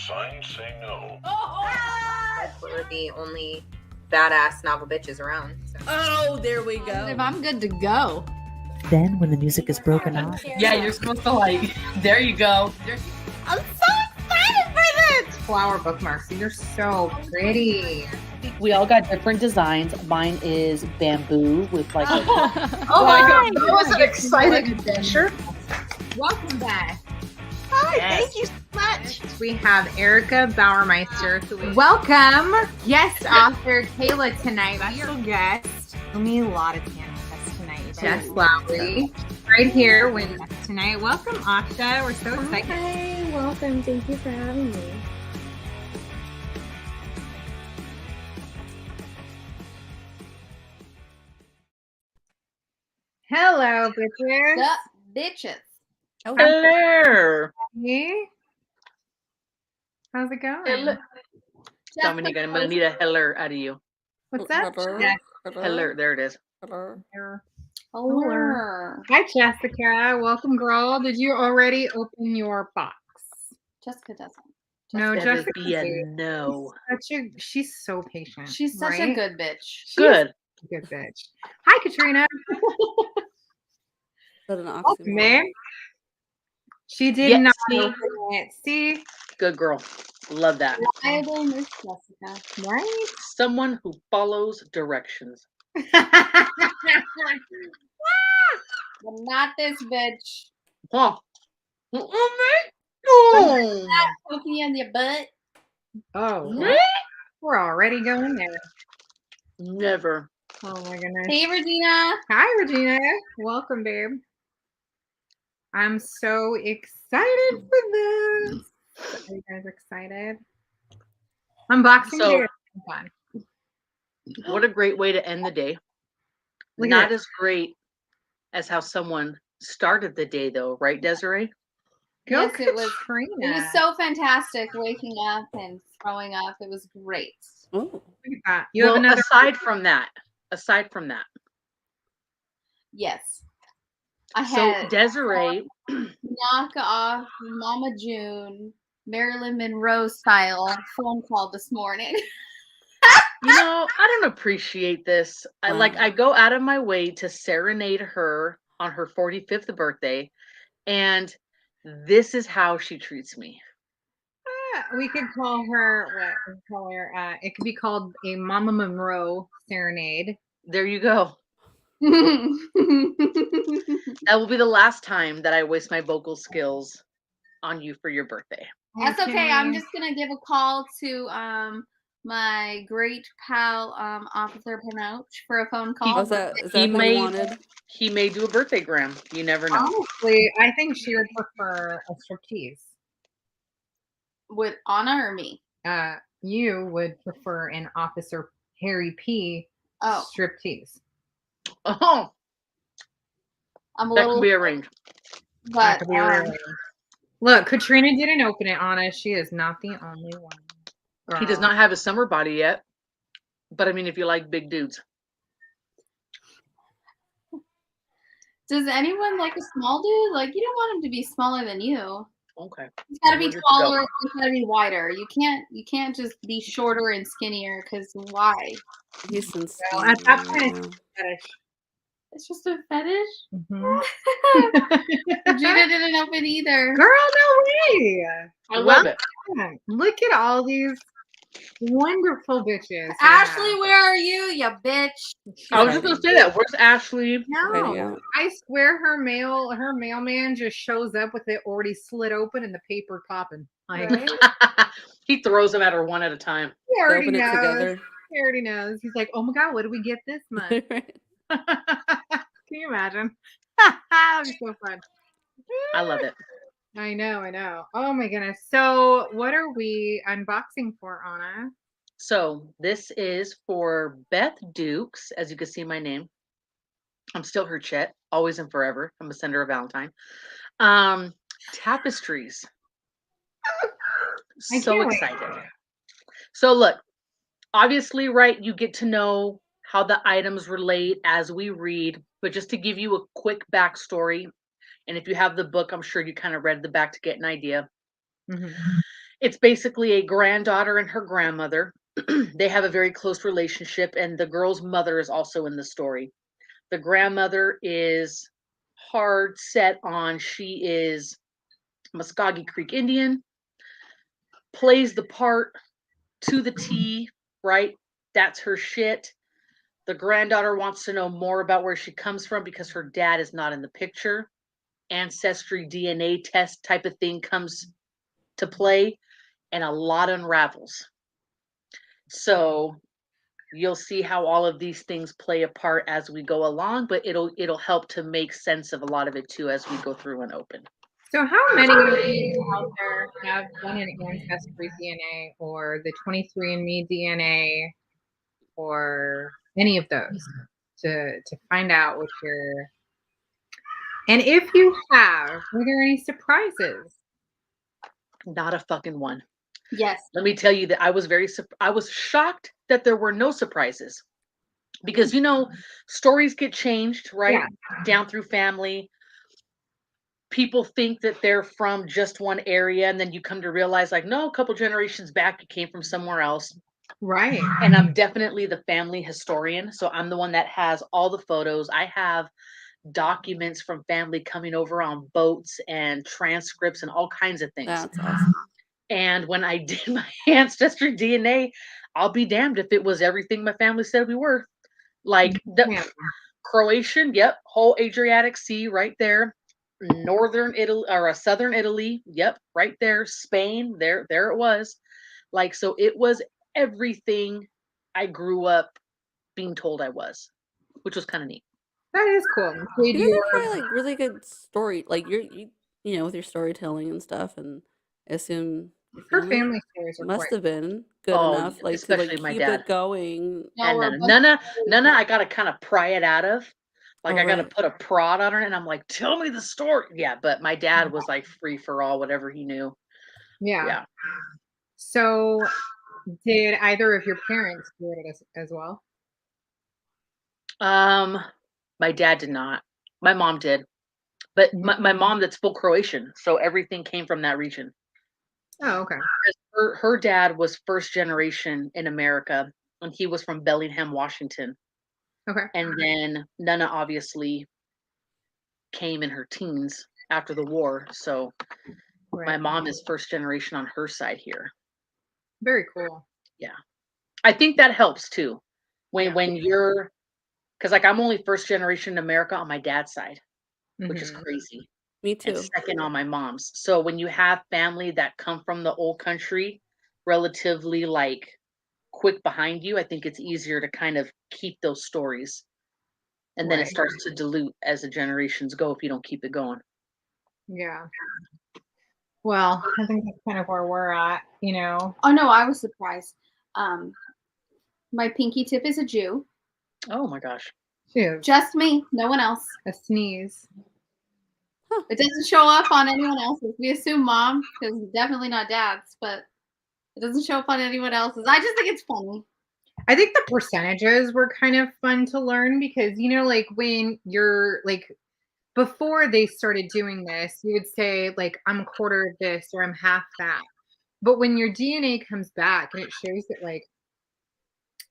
signs say no. We're the only badass novel bitches around. So. Oh, there we go. If I'm good to go. Then, when the music is broken off, Yeah, you're supposed to like. There you go. I'm so excited for this! Flower bookmarks. These are so pretty. We all got different designs. Mine is bamboo with like. Oh my god, that was an exciting adventure. Welcome back. Hi, thank you so much. We have Erica Bauermeister. Welcome, guest author Kayla tonight. Special guest. Me a lot of tandem tests tonight. Jess Lowry, right here with us tonight. Welcome, Asha. We're so excited. Hi, welcome. Thank you for having me. Hello, bitches. The bitches. Oh, Hello. Hey. How's it going? Dominique, I'm gonna need a heller out of you. What's up? Hello. Heller, there it is. Hello. Oh. Hi, Jessica. Welcome, girl. Did you already open your box? Jessica doesn't. No, That Jessica. would be a no. She's so patient. She's such a right? good bitch. Good. Good bitch. Hi, Katrina. That's an Welcome, oxymoron. man. She did Yes, not see? open it. See? Good girl. Love that. Reliable Miss Jessica. Right? Someone who follows directions. But not this bitch. Huh. Oh, Poking you in your butt. Oh, man. we're already going there. Never. Oh my goodness. Hey, Regina. Hi, Regina. Welcome, babe. I'm so excited for this. Are you guys excited? Unboxing So- day is fun. What a great way to end the day. Look at Not it. as great as how someone started the day, though, right, Desiree? Go Yes, it was. Katrina. It was so fantastic waking up and throwing up. It was great. Oh, Look at that. You Well, have another. aside from that, Yes. I so had Desiree, knock off Mama June, Marilyn Monroe style phone call this morning. I don't appreciate this. I go out of my way to serenade her on her 45th birthday, and this is how she treats me. We could call her what? We could call her. It could be called a Mama Monroe serenade. There you go. That will be the last time that I waste my vocal skills on you for your birthday. That's okay. I'm just gonna give a call to my great pal Officer Pinoch for a phone call. is that He what may- you wanted? He may do a birthday gram. You never know. Honestly, I think she would prefer a striptease. With Anna or me? You would prefer an Officer Harry P. Oh, striptease. Oh, I'm a that little. can be arranged. That But could be really. Look, Katrina didn't open it, Anna. She is not the only one. He does Girl. not have a summer body yet. But I mean, if you like big dudes. does anyone like a small dude? Like, you don't want him to be smaller than you. Okay. He's got to be We're good to go. taller. He's got to be wider. You can't just be shorter and skinnier. Because why? He's sincere. Well, at that point, right it's now. fetish. It's just a fetish. Mhm. Gina didn't open either. Girl, no way. I love it. Look at all these wonderful bitches. Ashley, where are you, you bitch? I was just gonna say that. Where's Ashley? Hiding No, out. I swear her mailman just shows up with it already slit open and the paper popping. Like, He throws them at her one at a time. he They already open it knows. together. He already knows. He's like, oh my god, what did we get this month? Can you imagine? That'd be so fun. I love it. I know. Oh my goodness. So, what are we unboxing for, Anna? So this is for Beth Dukes. As you can see my name. I'm still her Chet, always and forever. I'm gonna send her a Valentine. Tapestries. I So can't wait. excited. So look, obviously, right, you get to know how the items relate as we read, but just to give you a quick backstory, and if you have the book, I'm sure you kind of read the back to get an idea. Mhm. It's basically a granddaughter and her grandmother. They have a very close relationship, and the girl's mother is also in the story. The grandmother is hard set on, she is Muskogee Creek Indian, plays the part to the T, right? That's her shit. The granddaughter wants to know more about where she comes from because her dad is not in the picture. Ancestry DNA test type of thing comes to play, and a lot unravels. So you'll see how all of these things play a part as we go along, but it'll help to make sense of a lot of it too as we go through and open. So how many of you out there have done an Ancestry DNA or the 23andMe DNA or any of those to find out what you're... And if you have, were there any surprises? Not a fucking one. Yes. Let me tell you that I was shocked that there were no surprises, because stories get changed, right? Yeah. Down through family. People think that they're from just one area, and then you come to realize, like, no, a couple generations back, you came from somewhere else. Right. And I'm definitely the family historian, so I'm the one that has all the photos. I have documents from family coming over on boats and transcripts and all kinds of things. That's awesome. And when I did my ancestry DNA, I'll be damned if it was everything my family said we were. Like the Croatian, yep, whole Adriatic Sea right there. Northern Italy or Southern Italy, yep, right there. Spain, there it was. Like, so it was everything I grew up being told I was, which was kind of neat. That is cool. You guys are probably like really good story, like you with your storytelling and stuff, and I assume her family stories are must quite have been good enough, like to especially my keep dad. it going. And Nana, I gotta kind of pry it out of. Like, I gotta put a prod on her, and I'm like, tell me the story. Yeah, but my dad was like free for all, whatever he knew. Yeah. So, did either of your parents do it as well? My dad did not. My mom did, but my mom, that's full Croatian, so everything came from that region. Oh, okay. Her dad was first generation in America, and he was from Bellingham, Washington. Okay. And then Nana obviously came in her teens after the war, so my mom is first generation on her side here. Very cool. Yeah, I think that helps too. When you're, because like I'm only first generation in America on my dad's side, which is crazy. Me too. And second on my mom's. So when you have family that come from the old country, relatively like quick behind you, I think it's easier to kind of keep those stories. And then it starts to dilute as the generations go if you don't keep it going. Yeah. Well, I think that's kind of where we're at, Oh no, I was surprised. My pinky tip is a Jew. Oh my gosh. Just me, no one else. A sneeze. It doesn't show up on anyone else's. We assume mom, because definitely not dad's, but it doesn't show up on anyone else's. I just think it's funny. I think the percentages were kind of fun to learn because, like when you're like, before they started doing this, you would say like, I'm a quarter of this or I'm half that. But when your DNA comes back and it shows that like,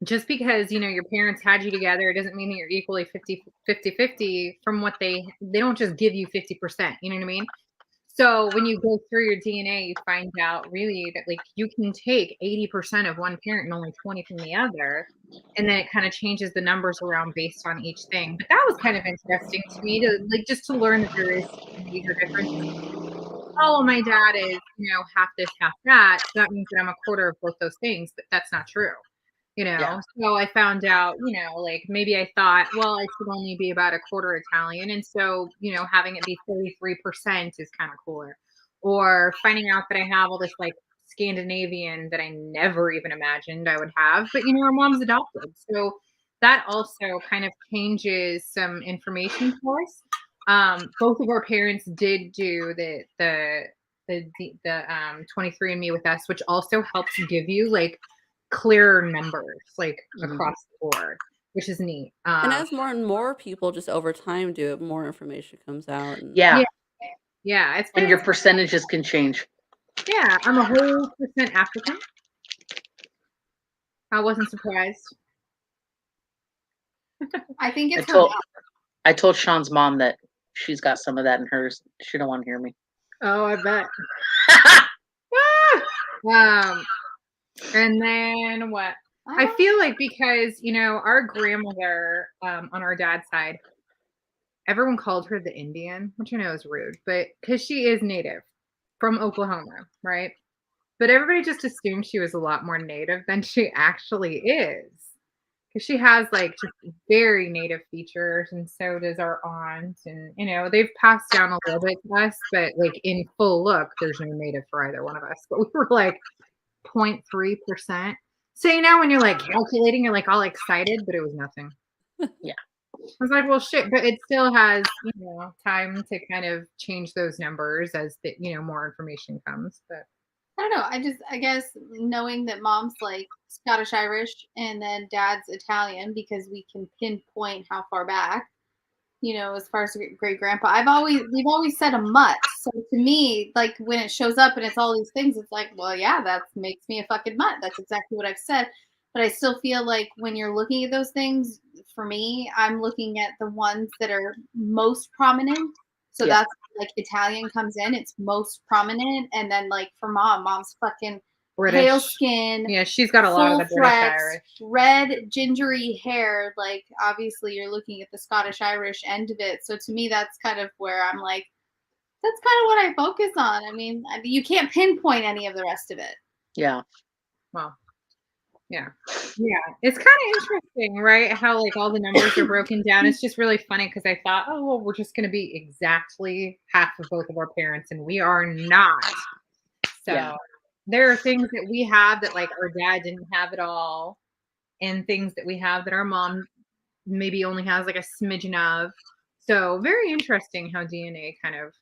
just because, your parents had you together, it doesn't mean that you're equally 50-50 from what they don't just give you 50%. You know what I mean? So when you go through your DNA, you find out really that like you can take 80% of one parent and only 20 from the other. And then it kind of changes the numbers around based on each thing. But that was kind of interesting to me to like, just to learn that there is major differences. Oh, my dad is, half this, half that. So that means that I'm a quarter of both those things, but that's not true. So I found out, like maybe I thought, well, I should only be about a quarter Italian. And so, having it be 33% is kind of cooler. Or finding out that I have all this like Scandinavian that I never even imagined I would have. But, our mom's adopted. So that also kind of changes some information for us. Both of our parents did do the 23andMe with us, which also helps give you like clearer numbers like across the board, which is neat. And as more and more people just over time do it, more information comes out. Yeah. And your percentages can change. Yeah, I'm a whole percent African. I wasn't surprised. I think it's her. I told Sean's mom that she's got some of that in hers. She don't want to hear me. Oh, I bet. And then what? I feel like because, our grandmother on our dad's side, everyone called her the Indian, which I know is rude, but because she is native from Oklahoma, right? But everybody just assumed she was a lot more native than she actually is. Because she has like just very native features, and so does our aunt. And, they've passed down a little bit to us, but like in full look, there's no native for either one of us. But we were like 0.3%. So, when you're like calculating, you're like all excited, but it was nothing. Yeah. I was like, well, shit, but it still has, time to kind of change those numbers as the, more information comes. But I don't know. I guess knowing that mom's like Scottish Irish and then dad's Italian, because we can pinpoint how far back, as far as great grandpa. We've always said a mutt. So to me, like when it shows up and it's all these things, it's like, well, yeah, that makes me a fucking mutt. That's exactly what I've said. But I still feel like when you're looking at those things, for me, I'm looking at the ones that are most prominent. So that's like Italian comes in, it's most prominent. And then like for mom's fucking British. Pale skin. Yeah, she's got a lot of the British Irish. Red, gingery hair. Like, obviously, you're looking at the Scottish Irish end of it. So to me, that's kind of where I'm like, that's kind of what I focus on. I mean, you can't pinpoint any of the rest of it. Yeah. Well, yeah. Yeah. It's kind of interesting, right? How like all the numbers are broken down. It's just really funny because I thought, oh, well, we're just going to be exactly half of both of our parents, and we are not. So. Yeah. There are things that we have that like our dad didn't have at all, and things that we have that our mom maybe only has like a smidgen of. So very interesting how DNA kind of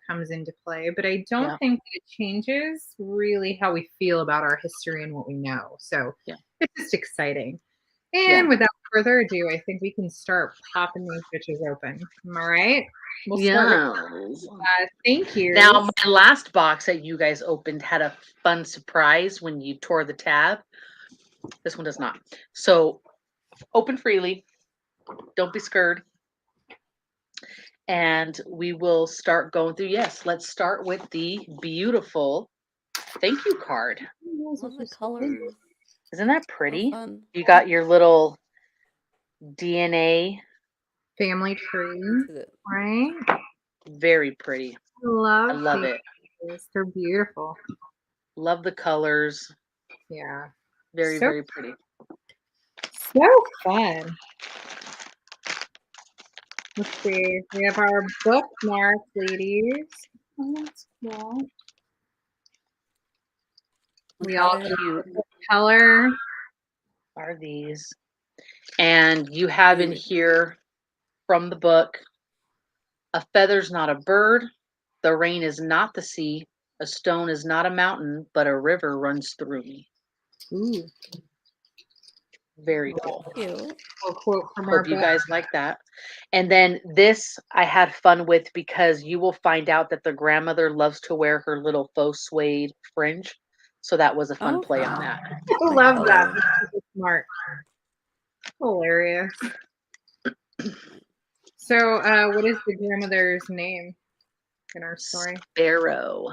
comes into play, but I don't think that it changes really how we feel about our history and what we know. So it's just exciting. And without further ado, I think we can start popping these bitches open. Am I right? We'll start with, thank you. Now, my last box that you guys opened had a fun surprise when you tore the tab. This one does not. So open freely. Don't be scared. And we will start going through. Yes, let's start with the beautiful thank you card. Love the colors. Isn't that pretty? So fun. You got your little DNA family tree, right? Very pretty. I love it. They're beautiful. Love the colors. Yeah. Very, very pretty. So fun. Let's see. We have our bookmark, ladies. Oh, that's cool. We all do the color. Are these. And you have in here from the book, a feather's not a bird, the rain is not the sea, a stone is not a mountain, but a river runs through me. Ooh. Very cool. Cute. Quote from Hope you guys like that. And then this I had fun with because you will find out that the grandmother loves to wear her little faux suede fringe. So that was a fun play on that. I love that. That's smart. Hilarious. So, what is the grandmother's name in our story? Sparrow.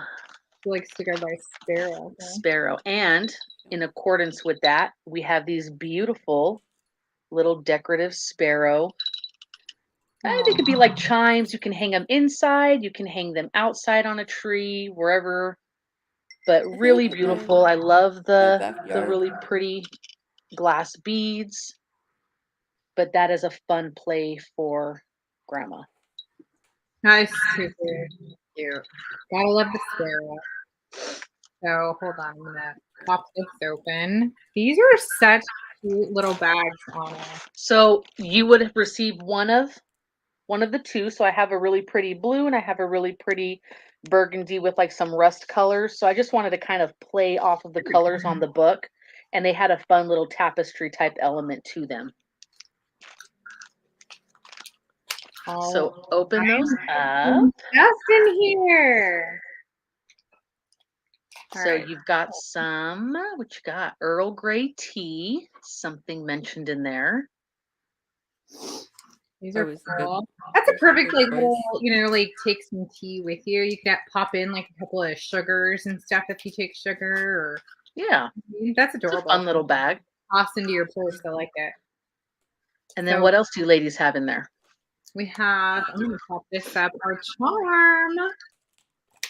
She likes to go by Sparrow. Okay? Sparrow. And in accordance with that, we have these beautiful little decorative sparrow. They could be like chimes. You can hang them inside. You can hang them outside on a tree, wherever. But really beautiful. I love the really pretty glass beads. But that is a fun play for grandma. Nice. Super cute. Gotta love the sparrow. So hold on, I'm gonna pop this open. These are such cute little bags on it. So you would have received one of the two. So I have a really pretty blue and I have a really pretty burgundy with like some rust colors. So I just wanted to kind of play off of the colors on the book, and they had a fun little tapestry type element to them. So open those up. Just in here. So you've got some, what you got? Earl Grey tea, something mentioned in there. These are Always good. cool. That's a perfect Good choice. little, like take some tea with you. You can pop in like a couple of sugars and stuff if you take sugar. Or Yeah, that's it's adorable. a fun little bag. Toss into your purse. I like it. And then So- what else do you ladies have in there? We have. I'm gonna pop this up. Our charm.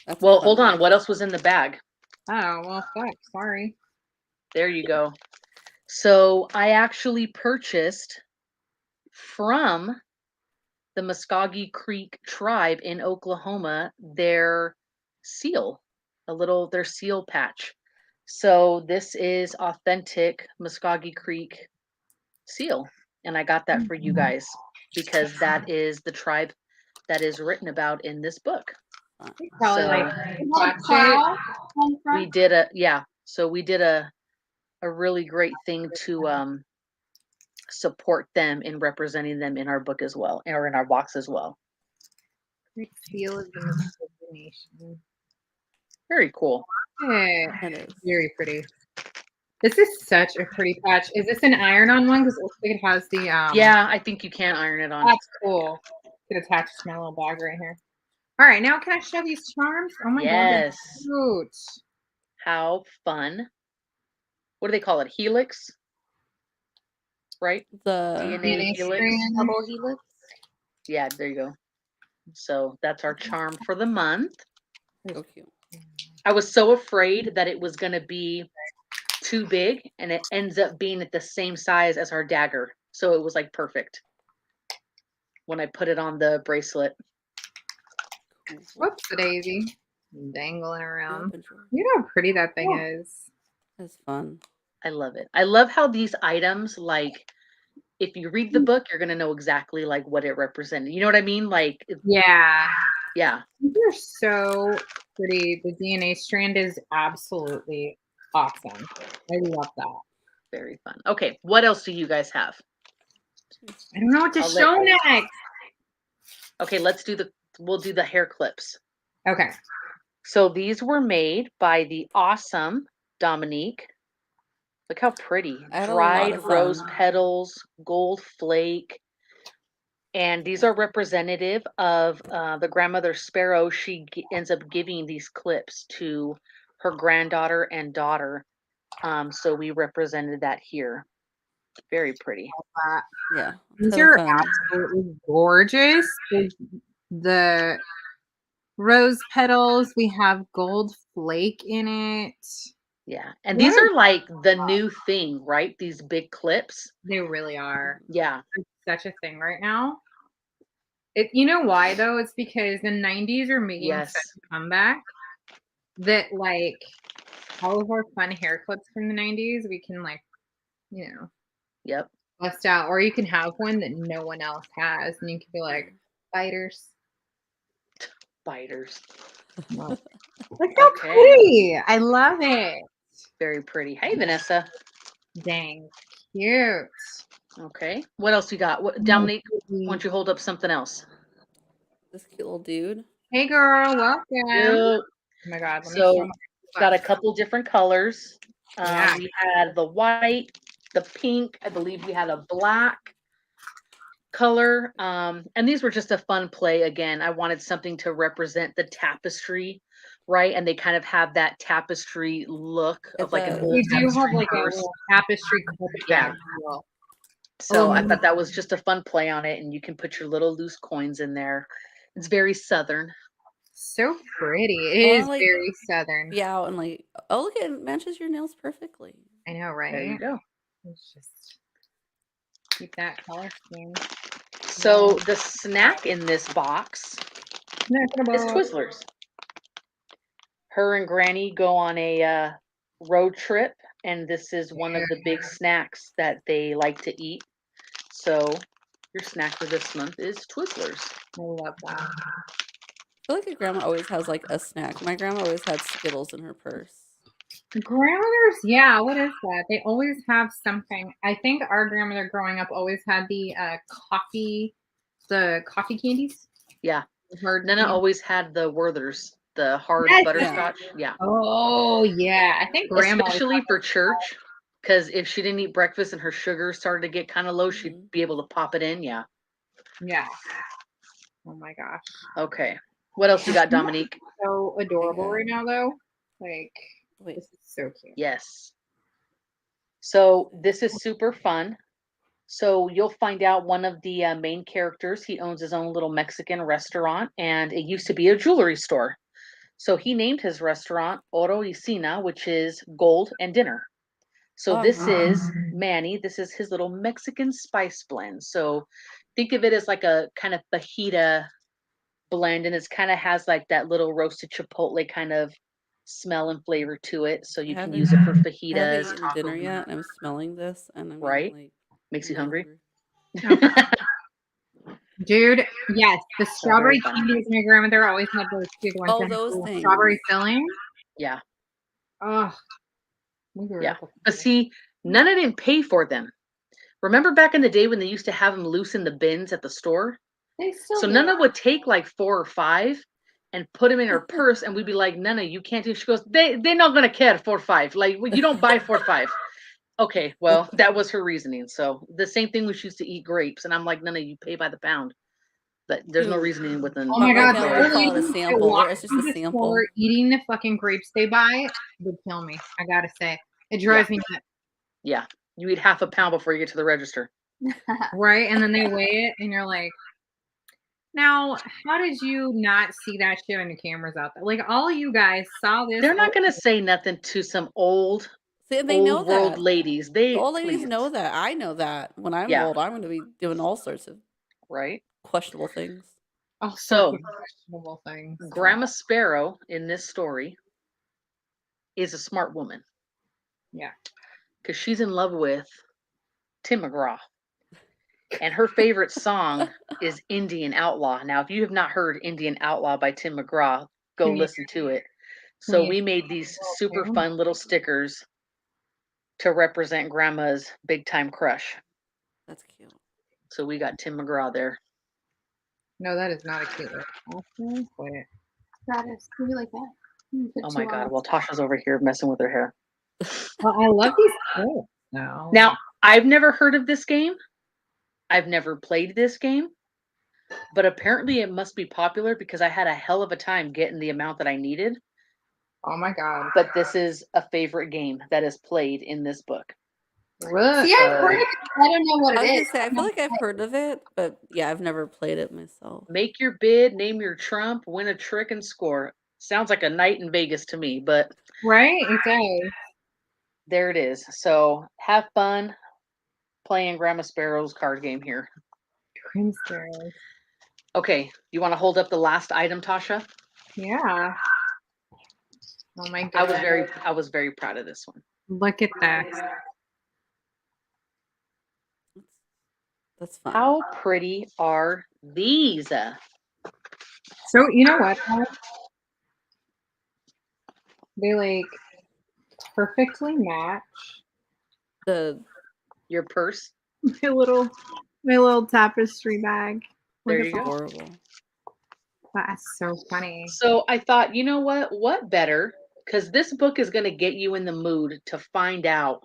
That's Well, fun. hold on. What else was in the bag? Oh well, fuck. Sorry. There you go. So I actually purchased from the Muskogee Creek tribe in Oklahoma their seal, their seal patch. So this is authentic Muskogee Creek seal. And I got that for you guys because that is the tribe that is written about in this book. Probably So we did a really great thing to support them in representing them in our book as well, or in our box as well. Great seal of the Muskogee Nation. Very cool. It is. Very pretty. This is such a pretty patch. Is this an iron-on one? Because it looks like it has the Yeah, I think you can iron it on. That's cool. Could attach to my little bag right here. All right, now can I show these charms? Oh my god, they're cute. How fun. What do they call it? Helix? Right? The DNA helix. Double helix. Yeah, there you go. So that's our charm for the month. so cute. I was so afraid that it was going to be too big, and it ends up being at the same size as our dagger. So it was like perfect when I put it on the bracelet. Whoops, daisy. Dangling around. Yep, You know how pretty that thing is. it's fun. I love it. I love how these items, like, if you read the book, you're going to know exactly like what it represented. You know what I mean? Like, Yeah. yeah. They're so pretty. The DNA strand is absolutely awesome. I love that. Very fun. Okay, what else do you guys have? I don't know what to show next. Okay, we'll do the hair clips. Okay. So these were made by the awesome Dominique. Look how pretty. Dried rose petals, gold flake. And these are representative of the grandmother Sparrow. She ends up giving these clips to her granddaughter and daughter. So we represented that here. Very pretty. Yeah. These are absolutely gorgeous. The rose petals, we have gold flake in it. Yeah. And these are like the new thing, right? These big clips. They really are. Yeah. It's such a thing right now. You know why though? It's because the 90s are making such a comeback that like all of our fun hair clips from the 90s, we can like, Yep. bust out, or you can have one that no one else has, and you can be like, biters. Look how pretty. I love it. Very pretty. Hey, Vanessa. Dang, cute. Okay. What else you got? What, Dominique, why don't you hold up something else? This cute little dude. Hey, girl. Welcome. Cute. Oh my god. So got a couple different colors. We had the white, the pink. I believe we had a black color. And these were just a fun play. Again, I wanted something to represent the tapestry, right? And they kind of have that tapestry look of like an old we do tapestry have like purse. a little tapestry carpet bag. So I thought that was just a fun play on it, and you can put your little loose coins in there. It's very southern. So pretty. It is very southern. Yeah, and like, oh look, it matches your nails perfectly. I know, right? There you go. Let's just keep that color scheme. So the snack in this box is Twizzlers. Her and Granny go on a road trip, and this is one of the big snacks that they like to eat. So your snack for this month is Twizzlers. I love that. I feel like your grandma always has like a snack. My grandma always had Skittles in her purse. Grandmothers, yeah, what is that? They always have something. I think our grandmother growing up always had the coffee candies. Yeah. Nana always had the Werthers. the hard Yes. butterscotch. Yeah. Oh yeah, I think Grandma always Especially had for those. church, because if she didn't eat breakfast and her sugar started to get kind of low, she'd Mhm. be able to pop it in. Yeah. Yeah. Oh my gosh. Okay. What else you got, Dominique? So adorable right now, though. Like, Wait. this is so cute. Yes. So this is super fun. So you'll find out one of the main characters, he owns his own little Mexican restaurant, and it used to be a jewelry store. So he named his restaurant Oro y Cena, which is gold and dinner. So Oh, this wow. is Manny. This is his little Mexican spice blend. So think of it as like a kind of fajita blend, and it's kind of has like that little roasted chipotle kind of smell and flavor to it. So you can use it for I haven't fajitas, eaten dinner tacos, yet, and I'm smelling this, and I'm right? like, Makes I'm you getting hungry. hungry. Dude, yes, the So very strawberry fun. candies my grandmother always had those too. The ones Oh, that had those the things. strawberry filling. Yeah, Oh, we grew yeah. up with But those. see, none of didn't pay for them. Remember back in the day when they used to have them loose in the bins at the store? They still So do. Nana would take like 4 or 5 and put them in her purse, and we'd be like, Nana, you can't do. She goes, they're not gonna care 4 or 5. Like you don't buy 4 or 5. Okay, well that was her reasoning. So the same thing we used to eat grapes, and I'm like, Nana, you pay by the pound, but there's no Dude, reasoning with them. Oh my my God, family the would old call it a lady that sample. walks It's just through a the sample. store eating the fucking grapes they buy would kill me. I gotta say, it Yeah, drives me nuts. yeah. You eat half a pound before you get to the register. Right? And then they weigh it, and you're like, now, how did you not see that shit on the cameras out there? Like, all you guys saw this. They're not old gonna say nothing to some old See, they know world that. ladies. The They old ladies please, know that. I know that. When I'm yeah, old, I'm going to be doing all sorts of right. questionable things. all sorts So of questionable things. Grandma Sparrow in this story is a smart woman Yeah. because she's in love with Tim McGraw. And her favorite song is Indian Outlaw. Now, if you have not heard Indian Outlaw by Tim McGraw, go Can you, listen to it. can So you we made these super too? fun little stickers to represent Grandma's big time crush. That's cute. So we got Tim McGraw there. No, that is not a cute little Wait. That is maybe like that. Put Oh 2 my on God. it. Well, Tasha's over here messing with her hair. Well, I love these clothes now. Now, I've never heard of this game. I've never played this game. But apparently it must be popular because I had a hell of a time getting the amount that I needed. Oh my God. But this is a favorite game that is played in this book. Look. See, I've heard it. I don't know what I was it going is. to say, I feel like I've heard of it, but yeah, I've never played it myself. Make your bid, name your trump, win a trick, and score. Sounds like a night in Vegas to me, but Right? It does. there it is. So have fun playing Grandma Sparrow's card game here. Cream sparrows. Okay, you want to hold up the last item, Tasha? Yeah. Oh my I God. was very proud of this one. Look at that. That's fun. How pretty are these? So, you know what? They like perfectly match Your purse. my little tapestry bag. There Look you at go. Adorable. That's so funny. So I thought, you know what? What better? Because this book is going to get you in the mood to find out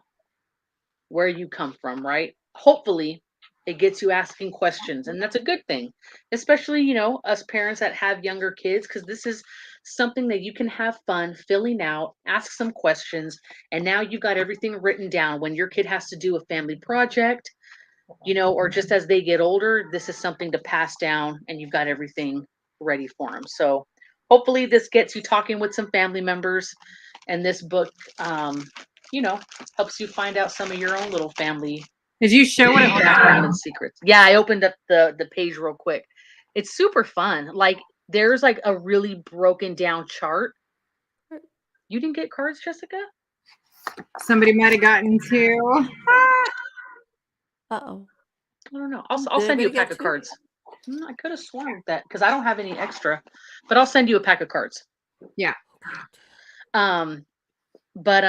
where you come from, right? Hopefully, it gets you asking questions, and that's a good thing, especially, us parents that have younger kids, because this is something that you can have fun filling out, ask some questions, and now you got everything written down. When your kid has to do a family project, or just as they get older, this is something to pass down, and you've got everything ready for them. So hopefully this gets you talking with some family members, and this book helps you find out some of your own little family Did you show what it looks background like? and secrets. Yeah, I opened up the page real quick. It's super fun. Like there's like a really broken down chart. You didn't get cards, Jessica? Somebody might have gotten to. Uh-oh. I don't know. I'll Did send you a anybody pack get of 2? cards. I could have sworn that because I don't have any extra, but I'll send you a pack of cards. Yeah. But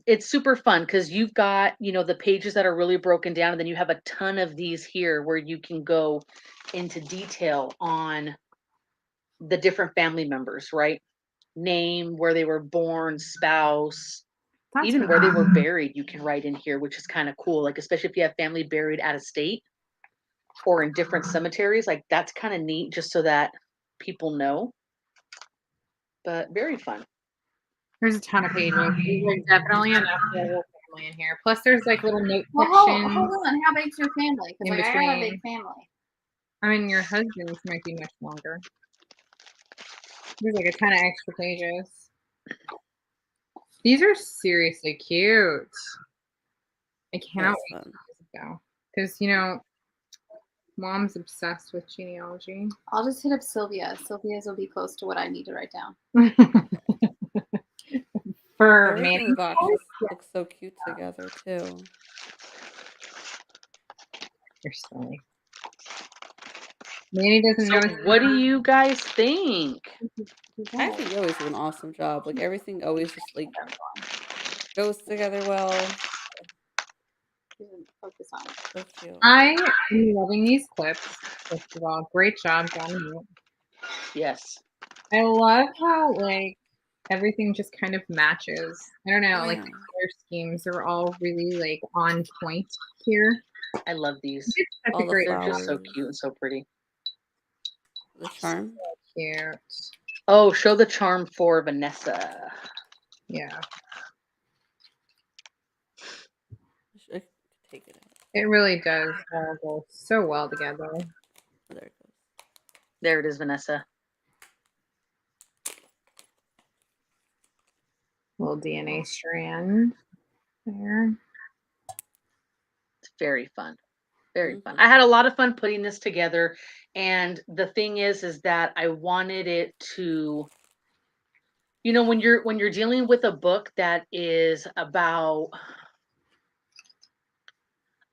it's super fun because you've got, the pages that are really broken down, and then you have a ton of these here where you can go into detail on the different family members, right? name, where they were born, spouse, That's even really where they cool. were buried. You can write in here, which is kind of cool. Like especially if you have family buried out of state or in different cemeteries, like that's kind of neat, just so that people know. But very fun. There's a ton of pages. There's definitely enough for the whole family in here. Plus, there's like little note Well, sections hold on. How big's your family? in Because like, I have a between. big family. I mean, your husband's might be much longer. There's like a ton of extra pages. These are seriously cute. I cannot wait to go because Mom's obsessed with genealogy. I'll just hit up Sylvia. Sylvia's will be close to what I need to write down. For Everything in Manny, the box looks so cute together too. you're silly. Manny doesn't know. What do you guys think? I think you always do an awesome job. Like everything always just like goes together well. Focus on it. So cute. I am loving these clips. First of all, great job, Johnny. Yes. I love how like everything just kind of matches. I don't know, like the color schemes are all really like on point here. I love these. That's a great. They're just so cute and so pretty. The charm. So cute. Oh, show the charm for Vanessa. Yeah. I could take it out. It really does all go so well together. There it goes. There it is, Vanessa. Little DNA strand there. It's very fun. Very fun. I had a lot of fun putting this together. And the thing is that I wanted it to, when you're dealing with a book that is about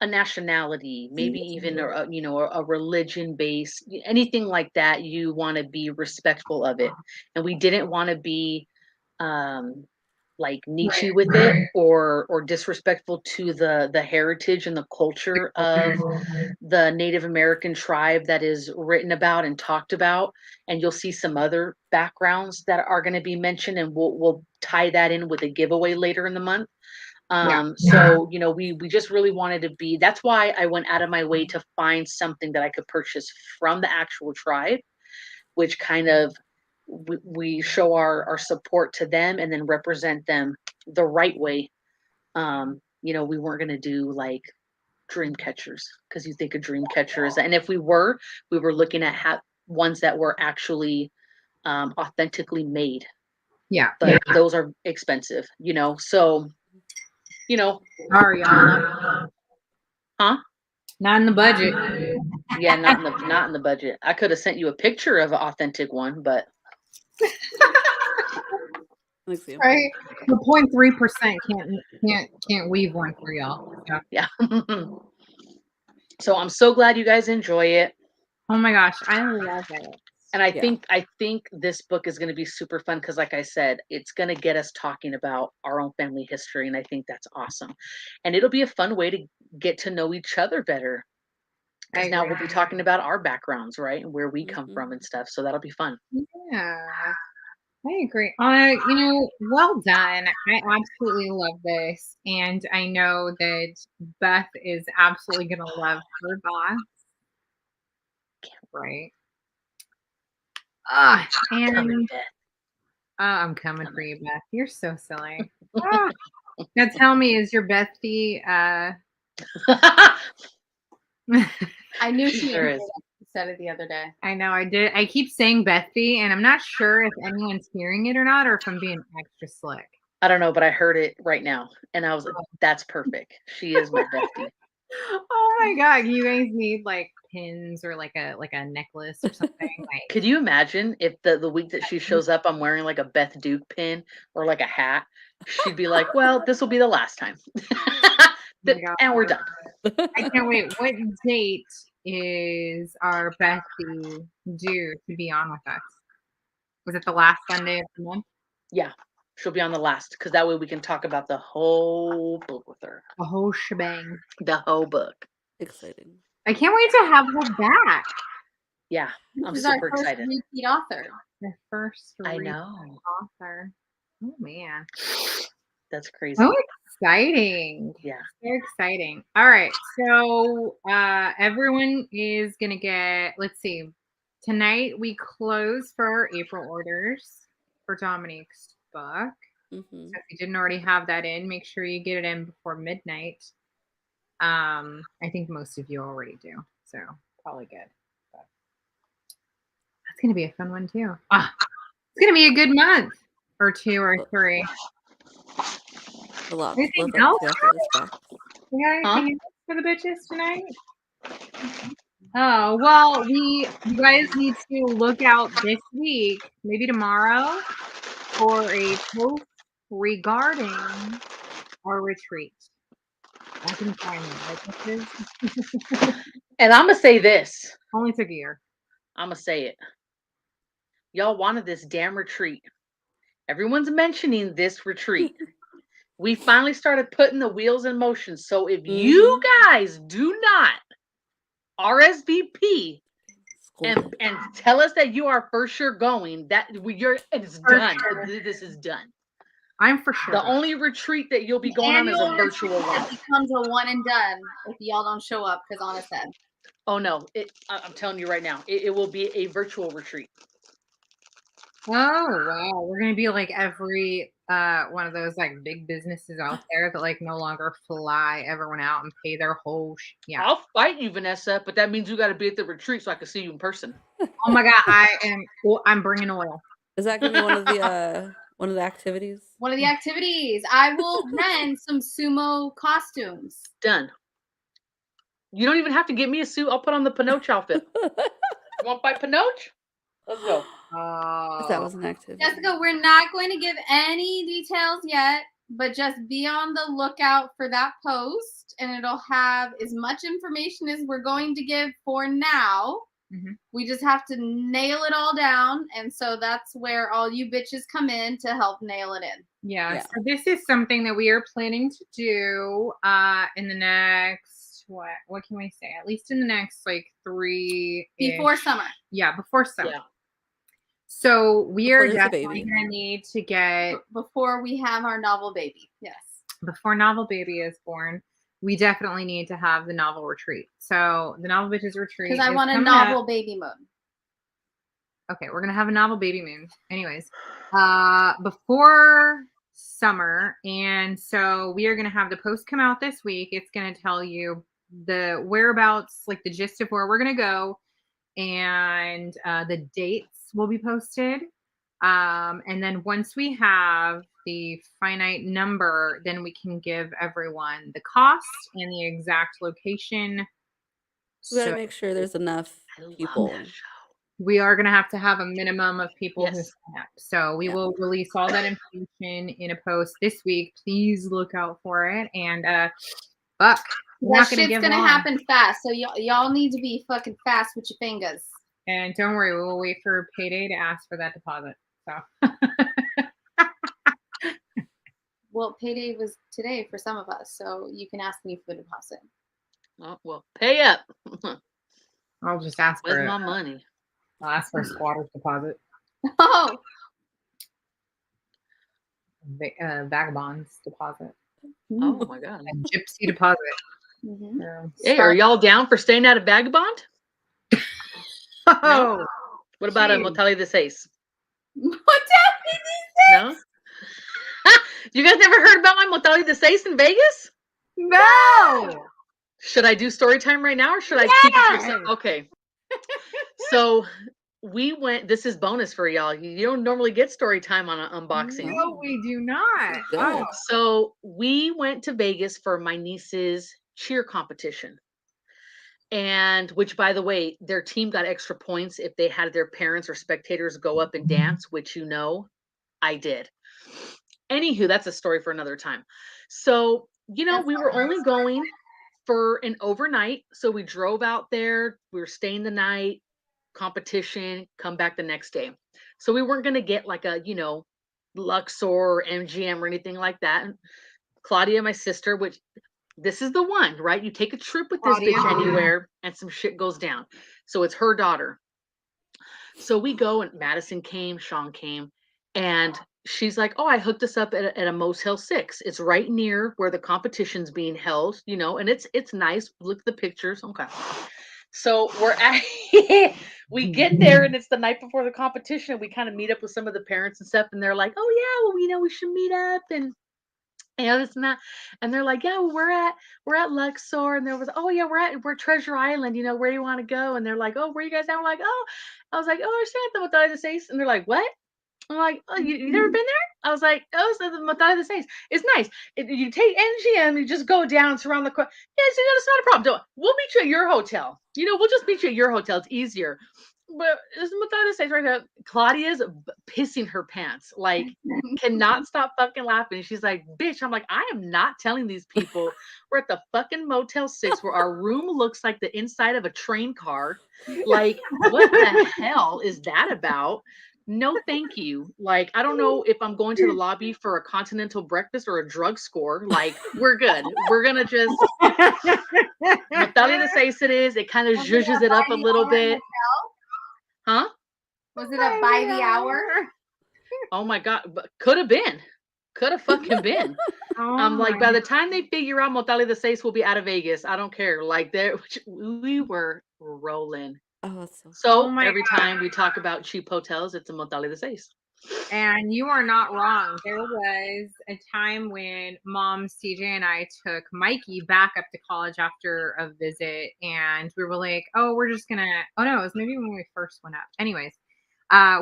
a nationality, maybe even a religion based, anything like that, you want to be respectful of it. And we didn't want to be like niche with it or disrespectful to the heritage and the culture of the Native American tribe that is written about and talked about. And you'll see some other backgrounds that are going to be mentioned, and we'll tie that in with a giveaway later in the month. So we just really wanted to be, that's why I went out of my way to find something that I could purchase from the actual tribe, which kind of we show our support to them and then represent them the right way. We weren't going to do like dream catchers, because you think of dream catchers, and if we were looking at ones that were actually authentically made. But those are expensive, so Sorry, y'all. Huh? Not in the budget. Yeah, not in the budget. I could have sent you a picture of an authentic one, but right. The 0.3% can't weave one for y'all. So. Yeah. So I'm so glad you guys enjoy it. Oh my gosh, I love it. And I think this book is going to be super fun because, like I said, it's going to get us talking about our own family history, and I think that's awesome. And it'll be a fun way to get to know each other better. Because now we'll be talking about our backgrounds, right, and where we come from and stuff. So that'll be fun. Yeah, I agree. Well done. I absolutely love this, and I know that Beth is absolutely gonna love her boss. Right. And I'm coming for you, Beth. You're so silly. Now tell me, is your Bethie? I knew she said it the other day. I know I did. I keep saying Bethie, and I'm not sure if anyone's hearing it or not, or if I'm being extra slick. I don't know, but I heard it right now, and I was like, "That's perfect. She is my Bethie." Oh my god, you guys need like pins or like a necklace or something. Like, could you imagine if the week that she shows up, I'm wearing like a Beth Duke pin or like a hat? She'd be like, "Well, this will be the last time," and we're done. I can't wait. What date is our Bethie due to be on with us? Was it the last Sunday of the month? Yeah, she'll be on the last, because that way we can talk about the whole book with her. The whole shebang. The whole book. Exciting. I can't wait to have her back. Yeah, This I'm is our super first excited. repeat author. The first I real know. author. Oh man. That's crazy. So exciting. Yeah. So exciting. All right. So everyone is gonna get, let's see. Tonight we close for our April orders for Dominique's book. Mm-hmm. So if you didn't already have that in, make sure you get it in before midnight. I think most of you already do, so probably good. But that's gonna be a fun one too. It's gonna be a good month or two or three. A lot Anything left up else? to after this back. You got anything else for the bitches tonight? Oh well, you guys need to look out this week, maybe tomorrow, for a post regarding our retreat. I can find it. And I'm gonna say this. Only took a year. I'm gonna say it. Y'all wanted this damn retreat. Everyone's mentioning this retreat. We finally started putting the wheels in motion. So if you guys do not RSVP and tell us that you are for sure going, it's done. Sure. This is done. I'm for sure. The only retreat that you'll be going on is a virtual one. It becomes a one and done if y'all don't show up, because Anna said. Oh no, I'm telling you right now, it will be a virtual retreat. Oh wow, we're gonna be like every one of those like big businesses out there that like no longer fly everyone out and pay their whole yeah. I'll fight you, Vanessa, but that means you got to be at the retreat so I can see you in person. Oh my god, I'm bringing oil. Is that gonna be one of the activities? One of the activities. I will rent some sumo costumes. Done. You don't even have to get me a suit. I'll put on the Pinoch outfit. You want to fight Pinoch? Let's go. That was an activity. Jessica, we're not going to give any details yet, but just be on the lookout for that post, and it'll have as much information as we're going to give for now. Mm-hmm. We just have to nail it all down, and so that's where all you bitches come in to help nail it in. Yeah. So this is something that we are planning to do in the next what can we say? At least in the next like 3 before summer. Yeah, before summer. Yeah. So we Before are there's a definitely baby. gonna need to get before we have our novel baby. Yes. Before novel baby is born, we definitely need to have the novel retreat. So the novel bitches retreat. Because I want a novel baby moon. Okay, we're gonna have a novel baby moon. Anyways, before summer, and so we are gonna have the post come out this week. It's gonna tell you the whereabouts, like the gist of where we're gonna go, and the dates will be posted. And then once we have the finite number, then we can give everyone the cost and the exact location. We gotta make sure there's enough people. We are going to have a minimum of people who Yes. sign up. So we will release all that information in a post this week. Please look out for it. And Buck, that shit's gonna happen fast. So y'all need to be fucking fast with your fingers. And don't worry, we will wait for payday to ask for that deposit. So well, payday was today for some of us, so you can ask me for the deposit. Oh, well, pay up. I'll just ask for Where's my money? I'll ask for a squatter's deposit. Oh, Vagabond's deposit. Oh my god. A gypsy deposit. Mm-hmm. Hey, are y'all down for staying at a vagabond? Oh, no? What about a Motel de Seis? No? You guys never heard about my Motel de Seis in Vegas? No. Should I do story time right now or should I keep it for okay. So we went, this is bonus for y'all. You don't normally get story time on an unboxing. No, we do not. Oh. So we went to Vegas for my niece's cheer competition. And which, by the way, their team got extra points if they had their parents or spectators go up and dance, which I did. Anywho, that's a story for another time. So, we were only going for an overnight. So we drove out there, we were staying the night, competition, come back the next day. So we weren't going to get like a, Luxor or MGM or anything like that. And Claudia, my sister, which this is the one, right? You take a trip with this bitch anywhere and some shit goes down. So it's her daughter. So we go, and Madison came, Sean came, and she's like, "Oh, I hooked us up at a Motel 6. It's right near where the competition's being held, and it's nice. Look at the pictures." Okay. So we're at we get there, and it's the night before the competition. We kind of meet up with some of the parents and stuff, and they're like, "Oh yeah, well, we should meet up and this and that." And they're like, "Yeah, well, we're at Luxor." And there was, "Oh yeah, we're Treasure Island, where do you want to go?" And they're like, "Oh, where you guys at?" We're like, "Oh," I was like, "Oh, we're staying at the Motel de Seis." And they're like, "What?" I'm like, "Oh, you never been there?" I was like, "Oh, so the Motel de Seis. It's nice. You take NGM, you just go down, it's around the corner. Yeah, so it's not a problem. We'll meet you at your hotel. We'll just meet you at your hotel. It's easier." But this Motel de Seis right now, Claudia's pissing her pants, like cannot stop fucking laughing. She's like, "Bitch," I'm like, "I am not telling these people we're at the fucking Motel 6 where our room looks like the inside of a train car. Like, what the hell is that about? No, thank you. Like, I don't know if I'm going to the lobby for a continental breakfast or a drugstore. Like, we're good. We're gonna just Motel de Seis it is. It kind of zhuzhes it up a little bit. Huh? Was it a by the hour? Oh my God. But could have been. Could have fucking been. I'm like, by the time they figure out Motel de Seis will be out of Vegas, I don't care. Like, we were rolling. Oh, that's so So every time we talk about cheap hotels, it's a Motel de Seis. And you are not wrong. There was a time when Mom, CJ, and I took Mikey back up to college after a visit, and we were like, "Oh, we're just gonna." Oh no, it was maybe when we first went up. Anyways,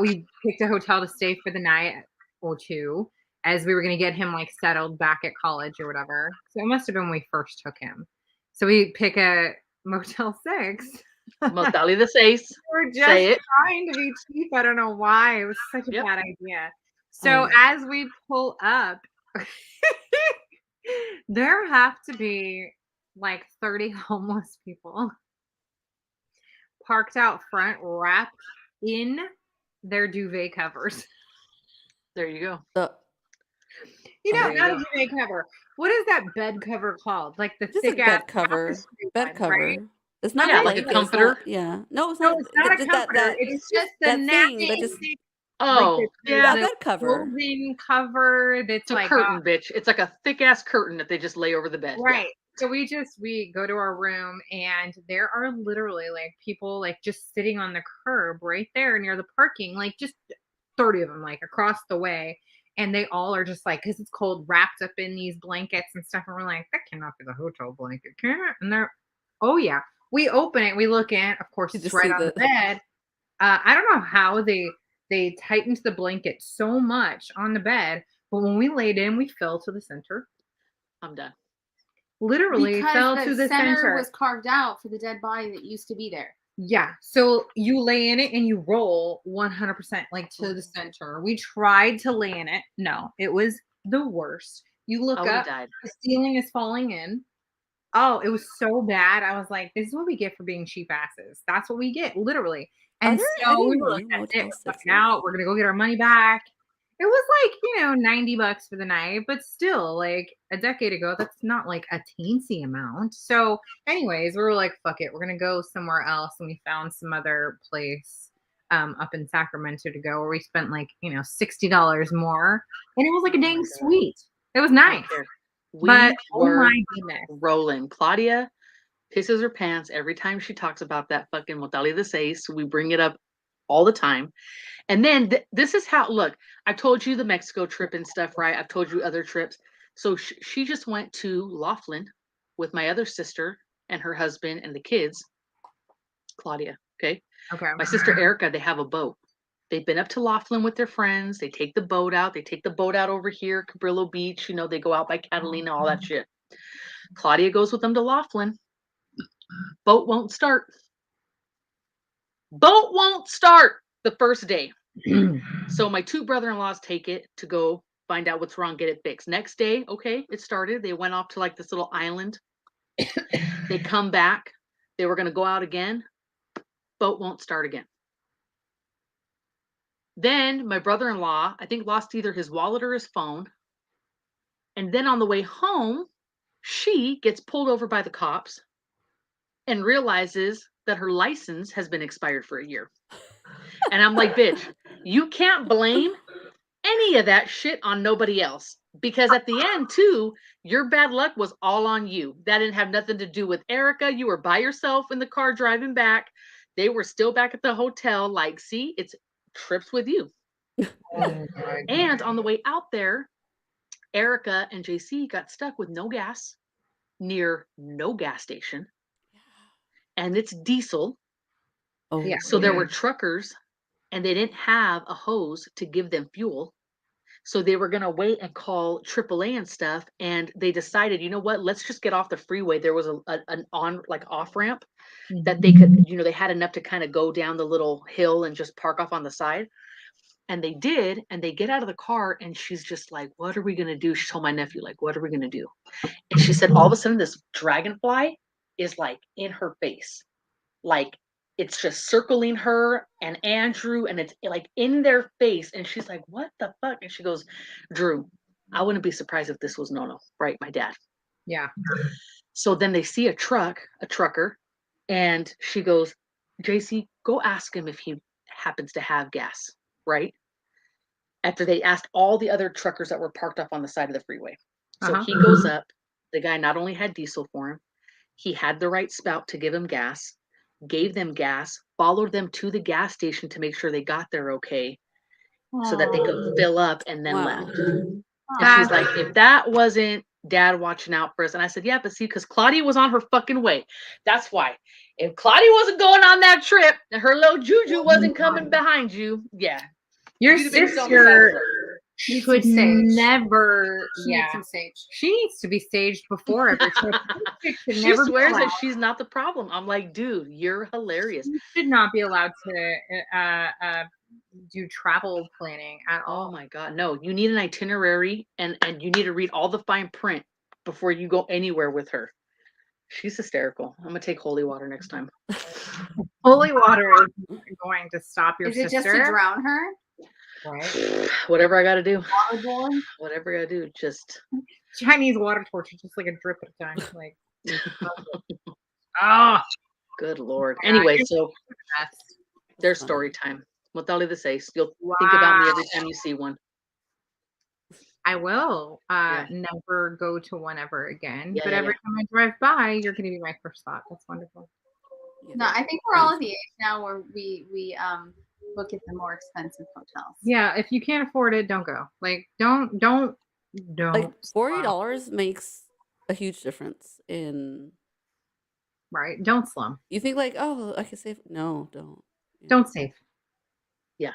we picked a hotel to stay for the night or two, as we were gonna get him like settled back at college or whatever. So it must have been when we first took him. So we pick a Motel 6. Motel de Seis. We're just trying to be cheap. I don't know why. It was such a bad idea. So as we pull up, there have to be like 30 homeless people parked out front, wrapped in their duvet covers. There you go. Not a duvet cover. What is that bed cover called? Like the thick ass bed cover. Bed cover. Right? It's not like a comforter. No, it's not. It's not a comforter. It's just the thing that just. Oh, yeah, the bed cover. Clothing cover. That's like a curtain, bitch. It's like a thick ass curtain that they just lay over the bed. Right. Yeah. So we go to our room, and there are literally like people like just sitting on the curb right there near the parking, like just 30 of them like across the way. And they all are just like, because it's cold, wrapped up in these blankets and stuff. And we're like, that cannot be the hotel blanket, can it? And they're, oh yeah. We open it, we look in, of course, it's right on the bed. I don't know how they tightened the blanket so much on the bed, but when we laid in, we fell to the center. I'm done. Literally fell to the center. Was carved out for the dead body that used to be there. Yeah. So you lay in it and you roll 100% like to the center. We tried to lay in it. No, it was the worst. You look up, the ceiling is falling in. Oh, it was so bad. I was like, this is what we get for being cheap asses. That's what we get, literally. And so we were like, that's it. We're fucking out. We're going to go get our money back. It was like, $90 for the night, but still, like a decade ago, that's not like a teensy amount. So anyways, we were like, fuck it. We're going to go somewhere else. And we found some other place up in Sacramento to go where we spent like, $60 more. And it was like a dang suite. It was nice. But oh my goodness, rolling. Claudia pisses her pants every time she talks about that fucking Motel de Seis. We bring it up all the time. And then this is how, look, I've told you the Mexico trip and stuff, right? I've told you other trips. So she just went to Laughlin with my other sister and her husband and the kids. Claudia, okay? Okay. My sister Erica, they have a boat. They've been up to Laughlin with their friends. They take the boat out. They take the boat out over here, Cabrillo Beach. They go out by Catalina, all that shit. Claudia goes with them to Laughlin. Boat won't start. Boat won't start the first day. So my two brother-in-laws take it to go find out what's wrong, get it fixed. Next day, okay, it started. They went off to like this little island. They come back. They were going to go out again. Boat won't start again. Then my brother-in-law, I think, lost either his wallet or his phone. And then on the way home, she gets pulled over by the cops and realizes that her license has been expired for a year. And I'm like, bitch, you can't blame any of that shit on nobody else. Because at the end, too, your bad luck was all on you. That didn't have nothing to do with Erica. You were by yourself in the car driving back. They were still back at the hotel. Like, see, it's trips with you. And on the way out there, Erica and JC got stuck with no gas near no gas station. And it's diesel. Oh, Yeah. So there were truckers and they didn't have a hose to give them fuel. So they were going to wait and call AAA and stuff. And they decided, you know what, let's just get off the freeway. There was an off ramp that they could, they had enough to kind of go down the little hill and just park off on the side. And they did. And they get out of the car and she's just like, what are we going to do? She told my nephew, like, what are we going to do? And she said, all of a sudden, this dragonfly is like in her face. Like, it's just circling her and Andrew, and it's like in their face. And she's like, what the fuck? And she goes, Drew, I wouldn't be surprised if this was Nono, right? My dad. Yeah. So then they see a trucker, and she goes, JC, go ask him if he happens to have gas, right? After they asked all the other truckers that were parked up on the side of the freeway. So he goes up. The guy not only had diesel for him, he had the right spout to give him gas, gave them gas, followed them to the gas station to make sure they got there okay, so that they could fill up and then left. And she's like, if that wasn't dad watching out for us. And I said, yeah, but see, because Claudia was on her fucking way. That's why. If Claudia wasn't going on that trip and her little juju wasn't coming behind you, yeah. Your You'd have been sister should sage. never. She needs some sage. She needs to be staged before every trip. She swears that she's not the problem. I'm like, dude, you're hilarious. You should not be allowed to do travel planning at all. Oh my God. No, you need an itinerary and you need to read all the fine print before you go anywhere with her. She's hysterical. I'm going to take holy water next time. Holy water is going to stop your sister. Is it just to drown her? Right. Whatever I got to do. Waterborne? Whatever I got to do. Just Chinese water torture, just like a drip at a time. Like, oh, good Lord. Yeah, Anyway, you're so the best. their story time. What they'll either say. You'll think about me every time you see one. I will Yeah. never go to one ever again. Yeah, but yeah, every time I drive by, you're going to be my first thought. That's wonderful. No, I think we're all at the age now where we look at the more expensive hotels. Yeah, if you can't afford it, don't go. Like, don't. Like $40 makes a huge difference in. Right, don't slum. You think like, oh, I can save. No, don't. Yeah. Don't save. Yeah,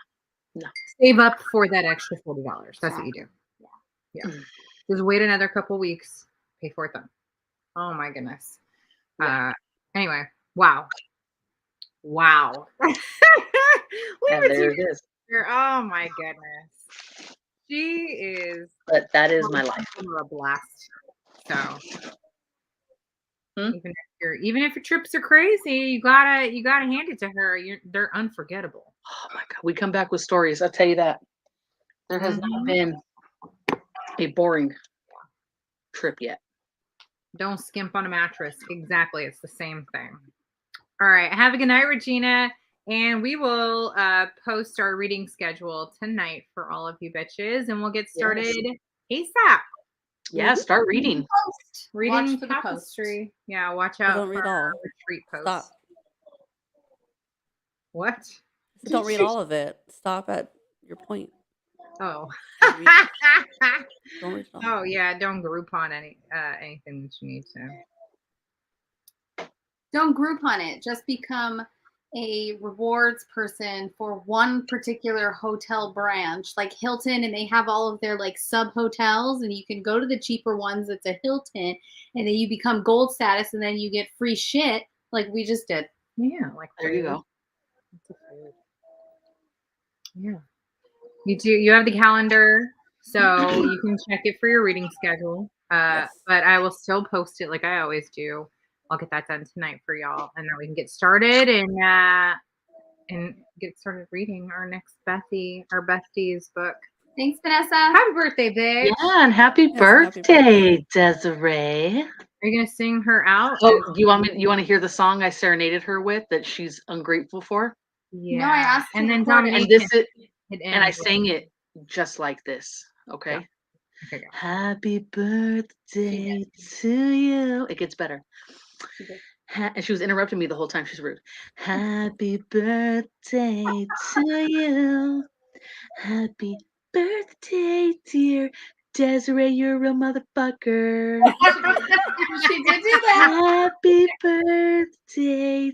no. Save up for that extra $40. That's what you do. Yeah. Just wait another couple weeks. Pay for it then. Oh my goodness. Yeah. Anyway, wow. And there it is. Oh my goodness. She is. But that is my life. A blast. So Hmm? even if your trips are crazy, you gotta hand it to her. They're unforgettable. Oh my God. We come back with stories. I'll tell you that. There has not been a boring trip yet. Don't skimp on a mattress. Exactly. It's the same thing. All right. Have a good night, Regina. And we will post our reading schedule tonight for all of you bitches. And we'll get started ASAP. Yeah, start reading. Reading Watch for the post. Tapestry. Yeah, watch out Don't for read our all. retreat post. Stop. What? Don't read all of it. Stop at your point. Oh. Don't read it. Don't read it all. Oh yeah, don't Groupon anything that you need to. Don't Groupon it. Just become a rewards person for one particular hotel branch, like Hilton, and they have all of their like sub hotels, and you can go to the cheaper ones that's a Hilton, and then you become gold status, and then you get free shit like we just did. Yeah, like There you go. Yeah. You have the calendar, so you can check it for your reading schedule. Yes. But I will still post it like I always do. I'll get that done tonight for y'all, and then we can get started and get started reading our next our Bestie's book. Thanks, Vanessa. Happy birthday, bitch! Yeah, and happy birthday, Desiree. Are you gonna sing her out? Oh, you want to hear the song I serenaded her with that she's ungrateful for? Yeah. No, I asked and to then record it. Dominique And this is, hit and I end. sang it just like this. Okay. Okay, go. Happy birthday to you. It gets better. And she was interrupting me the whole time. She's rude. Happy birthday to you. Happy birthday, dear Desiree. You're a real motherfucker. She did do that. Happy birthday